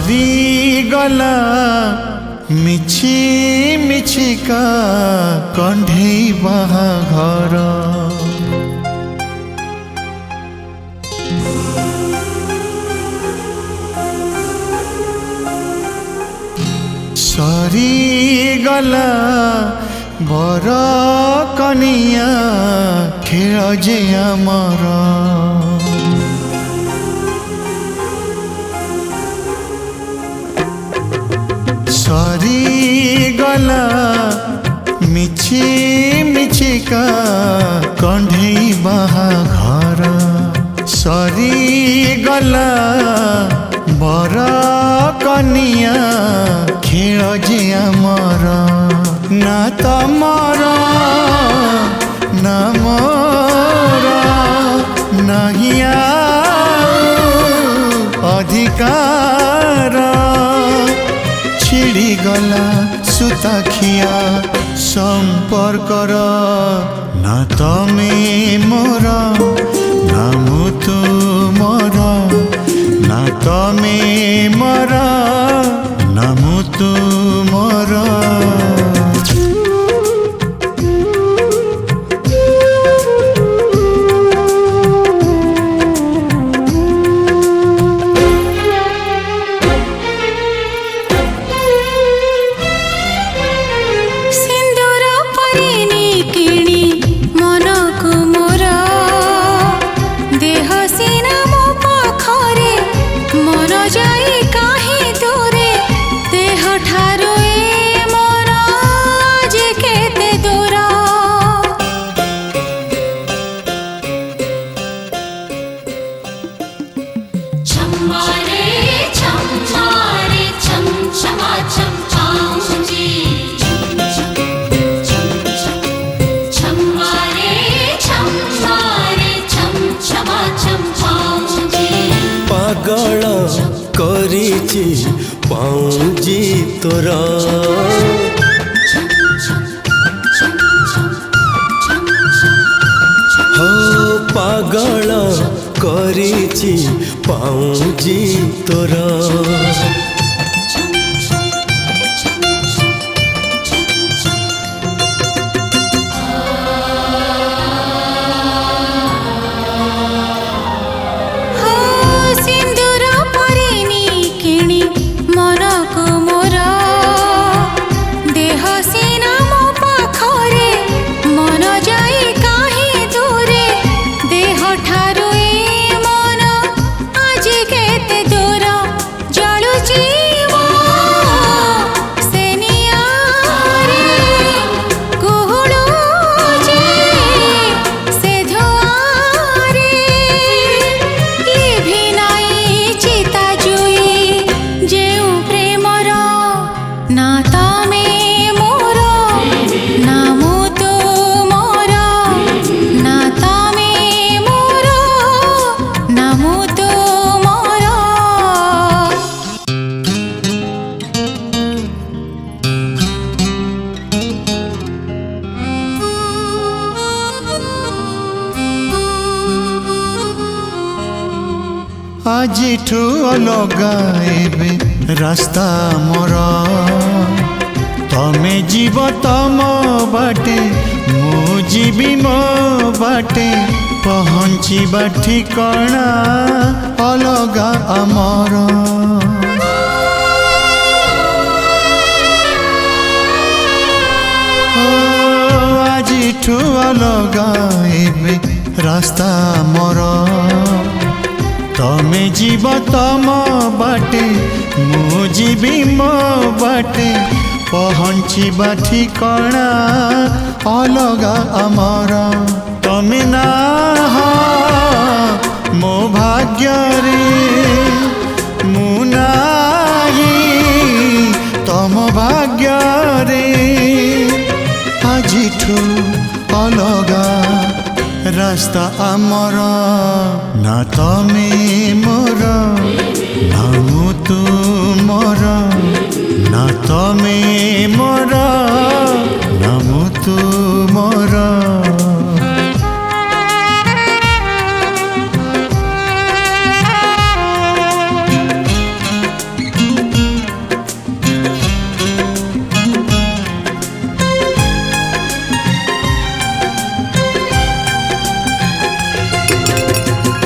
ସରିଗଲା ମିଛି ମିଛିକା କଣ୍ଢେଇ ବାହାଘର। ସରିଗଲା ବର କନିଆ ଖେଳ ଯେ ଆମର। ସରିଗଲା ମିଛି ମିଛିକା କଣ୍ଢେଇ ବାହାଘର। ସରିଗଲା ବର କନିଆ ଖେଳ ଯେ ଆମର। ନା ତମର ନା ମୋର ନାହିଁ ଆଉ ଅଧିକାର। ଛିଡ଼ିଗଲା ସୁତାଖିଆ ସମ୍ପର୍କର। ନା ତମେ ମୋର ନା ମୁଁ ତୁମର। ନା ତମେ ମୋର ନା ମୁଁ ତୁମର। ପାଗଳ କରିଛି ପାଉଁଜି ତୋର। ହୋ ପାଗଳ କରିଛି ପାଉଁଜି ତୋର। ଆଜିଠୁ ଅଲଗା ଏବେ ରାସ୍ତା ମୋର। ତମେ ଯିବ ତମ ବାଟେ ମୁଁ ଯିବି ମୋ ବାଟେ। ପହଞ୍ଚିବା ଠିକଣା ଅଲଗା ଆମର। ଆଜିଠୁ ଅଲଗା ଏବେ ରାସ୍ତା ମୋର। ତମେ ଯିବ ତମ ବାଟେ ମୁଁ ଯିବି ମୋ ବାଟେ। ପହଞ୍ଚିବା ଠିକଣା ଅଲଗା ଆମର। ତମେ ନାହଁ ମୋ ଭାଗ୍ୟରେ ମୁଁ ନାହିଁ ତମ ଭାଗ୍ୟରେ। ଆଜିଠୁ ଅଲଗା ରାସ୍ତା ଆମର। ନା ତମେ ମୋର ନା ମୁଁ ତୁମର। ନା ତମେ ମୋର ନା ମୁଁ ତୁମର।